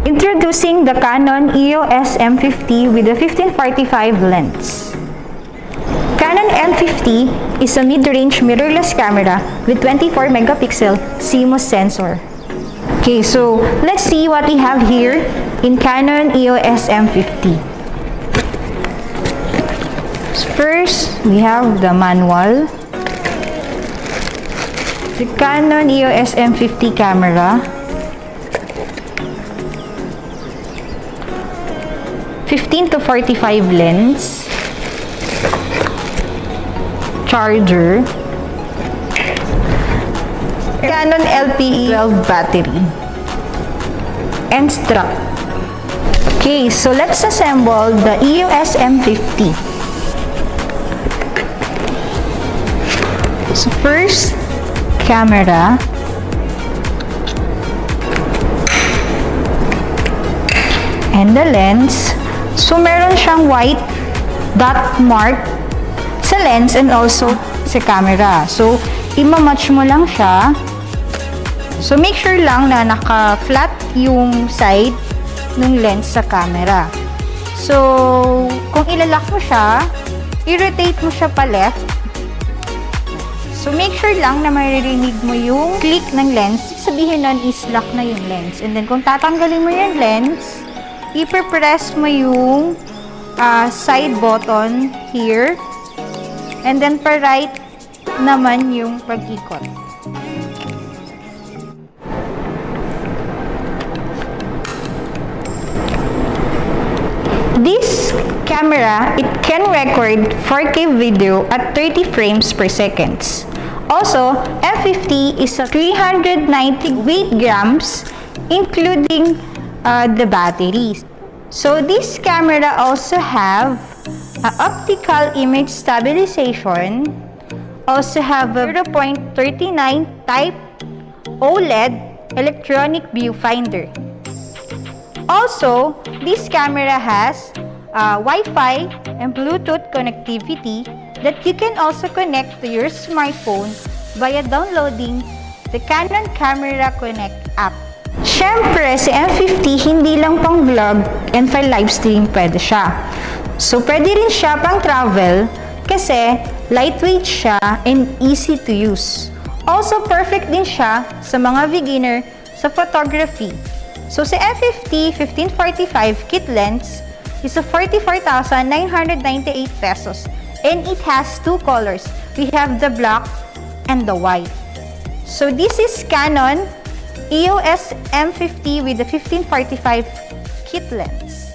Introducing the Canon EOS M50 with the 1545 lens. Canon M50 is a mid-range mirrorless camera with 24 megapixel CMOS sensor. Okay, so let's see what we have here in Canon EOS M50. First, we have the manual. The Canon EOS M50 camera. 15 to 45 lens. Charger. Canon LPE 12 battery. And strap. Okay, so let's assemble the EOS M50. So first, camera. And the lens. So meron siyang white dot mark sa lens and also sa camera. So ima-match mo lang siya. So make sure lang na naka-flat yung side ng lens sa camera. So kung ilalak mo siya, i-rotate mo siya pa left. So make sure lang na maririnig mo yung click ng lens. Sabihin nun is lock na yung lens. And then kung tatanggalin mo yung lens, i-press mo yung side button here. And then pa-right naman yung pag-ikot. This camera, it can record 4K video at 30 frames per second. Also, M50 is a 398 grams, including the batteries. So this camera also have optical image stabilization, also have a 0.39 type OLED electronic viewfinder. Also, this camera has Wi-Fi and Bluetooth connectivity that you can also connect to your smartphone via downloading the Canon Camera Connect app. Siyempre, si M50 hindi lang pang vlog and for live stream pwede siya. So, pwede rin siya pang travel kasi lightweight siya and easy to use. Also, perfect din siya sa mga beginner sa photography. So, si M50 1545 kit lens is a 44,998 pesos and it has two colors. We have the black and the white. So, this is Canon EOS M50 with the 1545 kit lens.